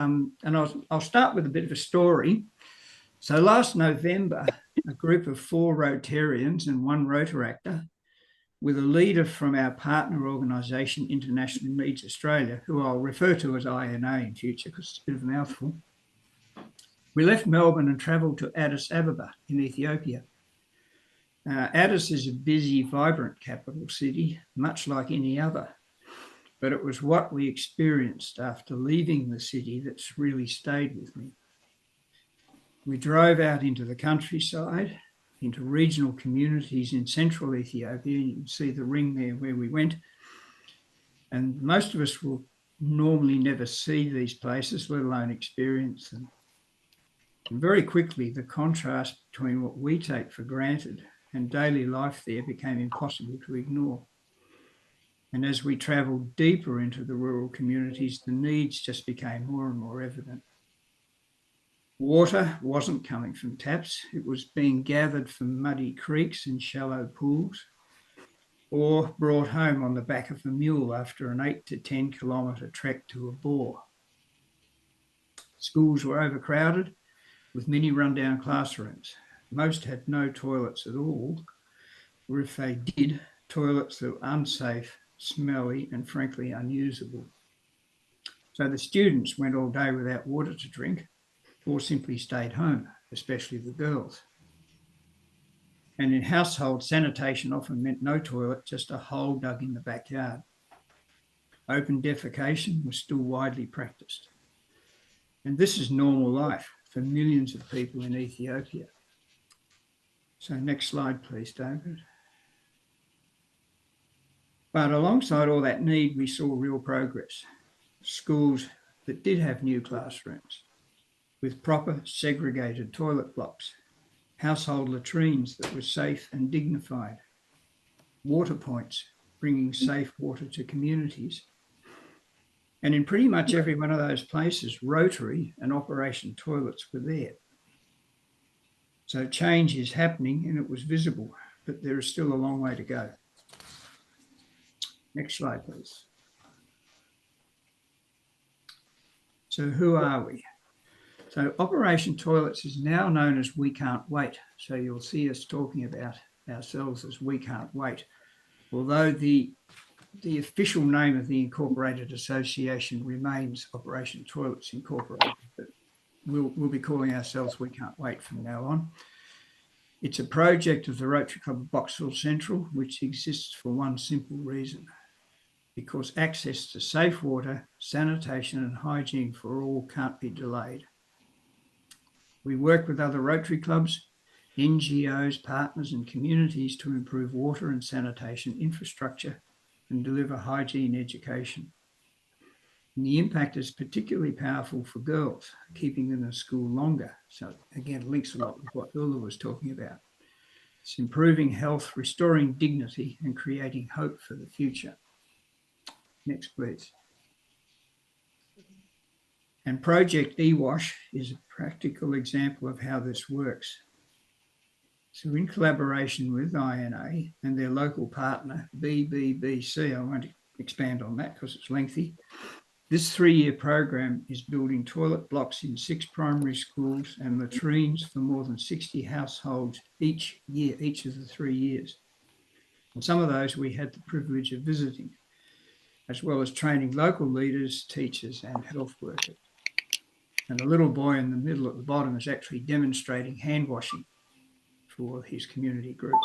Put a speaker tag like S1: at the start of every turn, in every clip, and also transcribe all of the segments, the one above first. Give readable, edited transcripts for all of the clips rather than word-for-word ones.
S1: And I'll start with a bit of a story. So last November, a group of 4 Rotarians and 1 Rotaractor, with a leader from our partner organisation, International Needs Australia, who I'll refer to as INA in future because it's a bit of a mouthful, we left Melbourne and travelled to Addis Ababa in Ethiopia. Addis is a busy, vibrant capital city, much like any other. But it was what we experienced after leaving the city that's really stayed with me. We drove out into the countryside, into regional communities in central Ethiopia. You can see the ring there where we went. And most of us will normally never see these places, let alone experience them. And very quickly, the contrast between what we take for granted and daily life there became impossible to ignore. And as we travelled deeper into the rural communities, the needs just became more and more evident. Water wasn't coming from taps. It was being gathered from muddy creeks and shallow pools, or brought home on the back of a mule after an 8 to 10 kilometre trek to a bore. Schools were overcrowded with many rundown classrooms. Most had no toilets at all, or if they did, toilets that were unsafe, smelly, and frankly unusable. So the students went all day without water to drink or simply stayed home, especially the girls. And in households, sanitation often meant no toilet, just a hole dug in the backyard. Open defecation was still widely practiced. And this is normal life for millions of people in Ethiopia. So next slide, please, David. But alongside all that need, we saw real progress. Schools that did have new classrooms with proper segregated toilet blocks, household latrines that were safe and dignified, water points bringing safe water to communities. And in pretty much every one of those places, Rotary and Operation Toilets were there. So change is happening and it was visible, but there is still a long way to go. Next slide, please. So who are we? So Operation Toilets is now known as We Can't Wait. So you'll see us talking about ourselves as We Can't Wait. Although the official name of the incorporated association remains Operation Toilets Incorporated, but we'll be calling ourselves We Can't Wait from now on. It's a project of the Rotary Club of Boxville Central, which exists for one simple reason: because access to safe water, sanitation and hygiene for all can't be delayed. We work with other Rotary clubs, NGOs, partners and communities to improve water and sanitation infrastructure and deliver hygiene education. And the impact is particularly powerful for girls, keeping them in school longer. So again, links a lot with what Ulla was talking about. It's improving health, restoring dignity and creating hope for the future. Next, please. And Project EWASH is a practical example of how this works. So in collaboration with INA and their local partner, BBBC, I won't expand on that because it's lengthy, this 3-year program is building toilet blocks in 6 primary schools and latrines for more than 60 households each year, each of the 3 years. And some of those we had the privilege of visiting, as well as training local leaders, teachers and health workers. And the little boy in the middle at the bottom is actually demonstrating hand washing for his community group.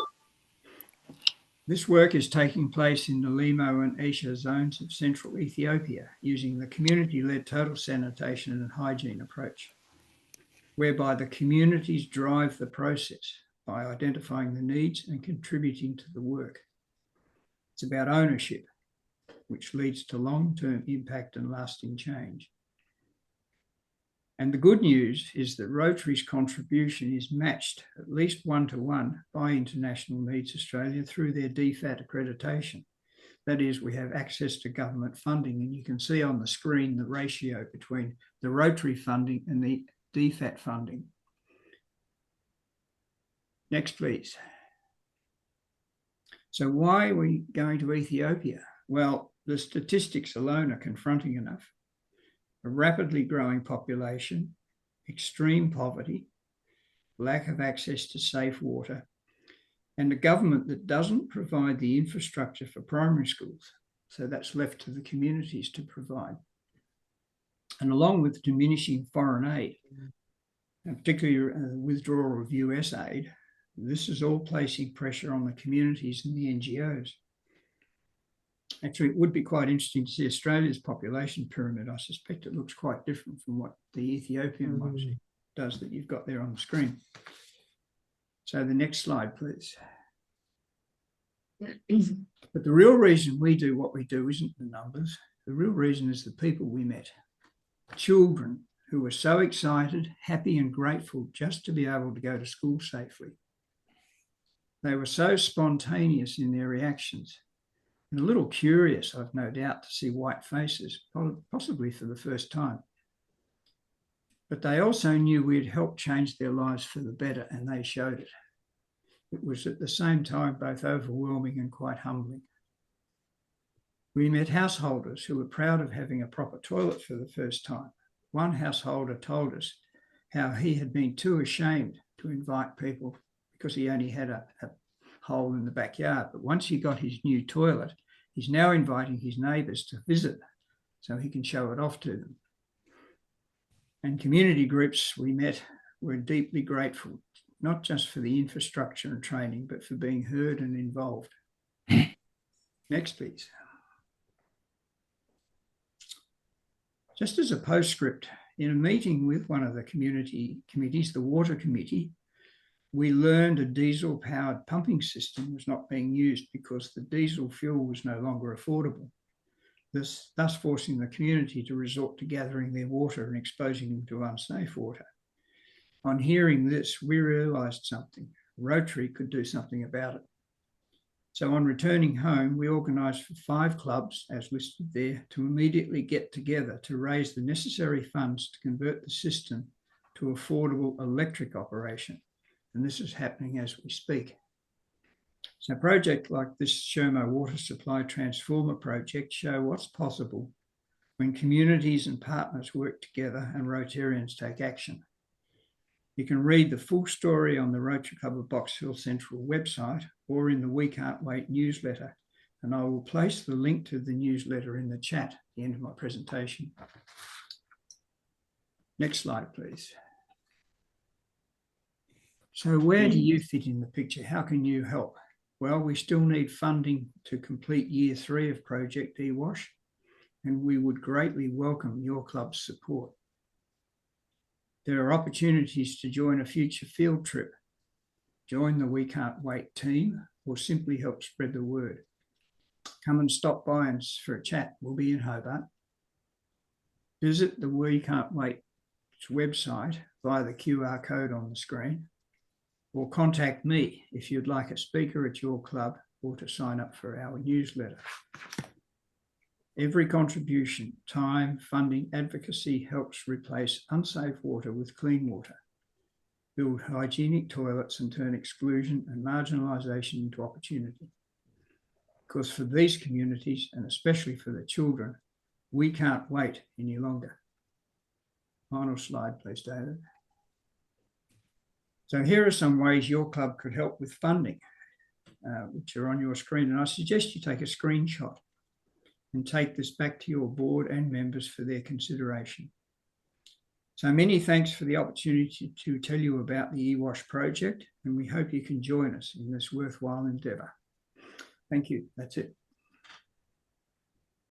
S1: This work is taking place in the Limo and Esha zones of central Ethiopia using the community-led total sanitation and hygiene approach, whereby the communities drive the process by identifying the needs and contributing to the work. It's about ownership, which leads to long-term impact and lasting change. And the good news is that Rotary's contribution is matched at least 1-to-1 by International Needs Australia through their DFAT accreditation. That is, we have access to government funding, and you can see on the screen the ratio between the Rotary funding and the DFAT funding. Next, please. So why are we going to Ethiopia? Well, the statistics alone are confronting enough. a rapidly growing population, extreme poverty, lack of access to safe water, and a government that doesn't provide the infrastructure for primary schools. So that's left to the communities to provide. And along with diminishing foreign aid, and particularly the withdrawal of US aid, this is all placing pressure on the communities and the NGOs. Actually, it would be quite interesting to see Australia's population pyramid. I suspect it looks quite different from what the Ethiopian one does that you've got there on the screen. So the next slide, please. But the real reason we do what we do isn't the numbers. The real reason is the people we met. Children who were so excited, happy and grateful just to be able to go to school safely. They were so spontaneous in their reactions and a little curious, I've no doubt, to see white faces, possibly for the first time. But they also knew we'd helped change their lives for the better, and they showed it. It was at the same time both overwhelming and quite humbling. We met householders who were proud of having a proper toilet for the first time. One householder told us how he had been too ashamed to invite people because he only had a hole in the backyard. But once he got his new toilet, he's now inviting his neighbours to visit so he can show it off to them. And community groups we met were deeply grateful, not just for the infrastructure and training, but for being heard and involved. Next, please. Just as a postscript, in a meeting with one of the community committees, the Water Committee, we learned a diesel-powered pumping system was not being used because the diesel fuel was no longer affordable, thus forcing the community to resort to gathering their water and exposing them to unsafe water. On hearing this, we realised something. Rotary could do something about it. So on returning home, we organised for 5 clubs, as listed there, to immediately get together to raise the necessary funds to convert the system to affordable electric operation. And this is happening as we speak. So a project like this Shermo Water Supply Transformer project show what's possible when communities and partners work together and Rotarians take action. You can read the full story on the Rotary Club of Box Hill Central website or in the We Can't Wait newsletter, and I will place the link to the newsletter in the chat at the end of my presentation. Next slide, please. So where do you fit in the picture? How can you help? Well, we still need funding to complete year 3 of Project EWASH, and we would greatly welcome your club's support. There are opportunities to join a future field trip, join the We Can't Wait team, or simply help spread the word. Come and stop by and for a chat. We'll be in Hobart. Visit the We Can't Wait website via the QR code on the screen, or contact me if you'd like a speaker at your club or to sign up for our newsletter. Every contribution, time, funding, advocacy helps replace unsafe water with clean water, build hygienic toilets and turn exclusion and marginalisation into opportunity. Because for these communities, and especially for the children, we can't wait any longer. Final slide, please, David. So here are some ways your club could help with funding, which are on your screen. And I suggest you take a screenshot and take this back to your board and members for their consideration. So many thanks for the opportunity to tell you about the EWASH project, and we hope you can join us in this worthwhile endeavour. Thank you. That's it.